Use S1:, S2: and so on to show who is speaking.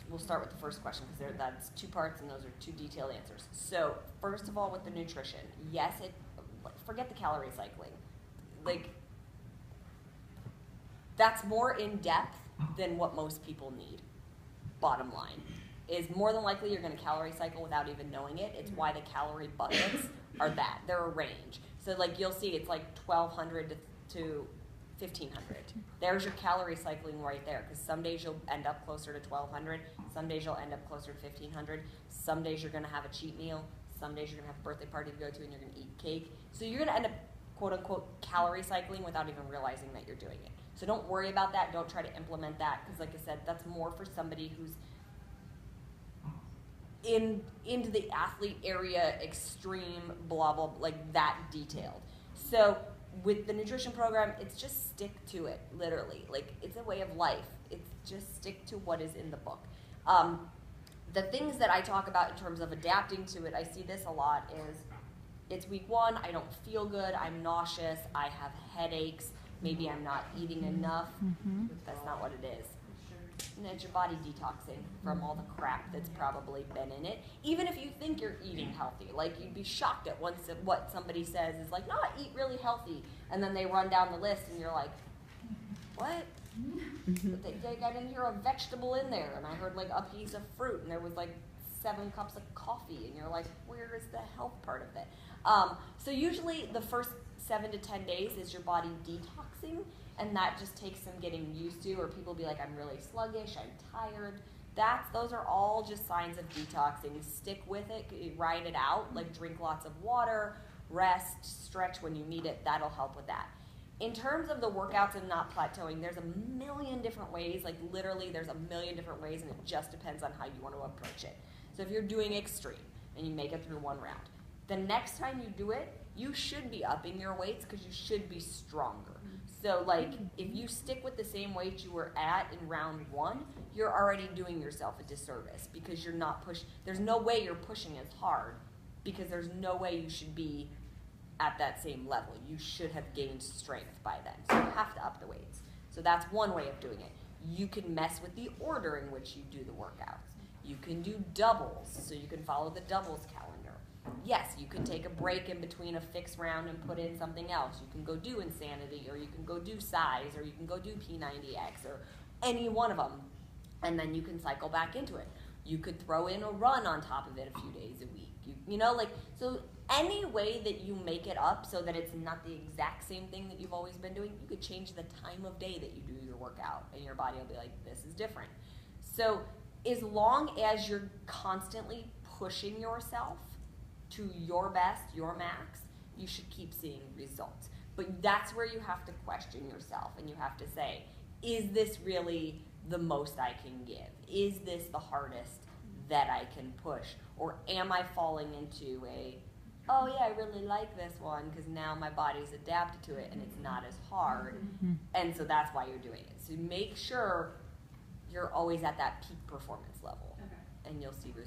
S1: we'll start with the first question because that's two parts and those are two detailed answers. So first of all, with the nutrition, yes, forget the calorie cycling. Like, that's more in depth than what most people need. Bottom line is more than likely you're going to calorie cycle without even knowing it. It's why the calorie buckets are that. They're a range. So like you'll see it's like 1,200 to 1,500. There's your calorie cycling right there, because some days you'll end up closer to 1,200, some days you'll end up closer to 1,500, some days you're going to have a cheat meal, some days you're going to have a birthday party to go to and you're going to eat cake. So you're going to end up quote unquote calorie cycling without even realizing that you're doing it. So don't worry about that. Don't try to implement that, because like I said, that's more for somebody who's into the athlete area, extreme, blah, blah, like that detailed. So with the nutrition program, it's just stick to it, literally. Like, it's a way of life. It's just stick to what is in the book. The things that I talk about in terms of adapting to it, I see this a lot, is it's week 1, I don't feel good, I'm nauseous, I have headaches, maybe I'm not eating enough. That's not what it is. And it's your body detoxing from all the crap that's probably been in it. Even if you think you're eating healthy, like you'd be shocked at what somebody says is like, no, I eat really healthy. And then they run down the list and you're like, what? But I didn't hear a vegetable in there. And I heard like a piece of fruit and there was like 7 cups of coffee. And you're like, where is the health part of it? So usually the first 7 to 10 days is your body detoxing. And that just takes some getting used to, or people be like, I'm really sluggish, I'm tired. Those are all just signs of detoxing. Stick with it, ride it out, like drink lots of water, rest, stretch when you need it. That'll help with that. In terms of the workouts and not plateauing, there's a million different ways, like literally there's a million different ways, and it just depends on how you want to approach it. So if you're doing extreme and you make it through 1 round, the next time you do it, you should be upping your weights because you should be stronger. So like if you stick with the same weight you were at in round 1, you're already doing yourself a disservice because you're not there's no way you're pushing as hard, because there's no way you should be at that same level. You should have gained strength by then. So you have to up the weights. So that's one way of doing it. You can mess with the order in which you do the workouts. You can do doubles, so you can follow the doubles calendar. Yes, you can take a break in between a fixed round and put in something else. You can go do Insanity, or you can go do Size, or you can go do P90X, or any one of them, and then you can cycle back into it. You could throw in a run on top of it a few days a week. You know, like, so any way that you make it up so that it's not the exact same thing that you've always been doing, you could change the time of day that you do your workout, and your body will be like, this is different. So as long as you're constantly pushing yourself to your best, your max, you should keep seeing results. But that's where you have to question yourself, and you have to say, is this really the most I can give? Is this the hardest that I can push? Or am I falling into oh yeah, I really like this one because now my body's adapted to it and it's not as hard, and so that's why you're doing it. So make sure you're always at that peak performance level, and you'll see results.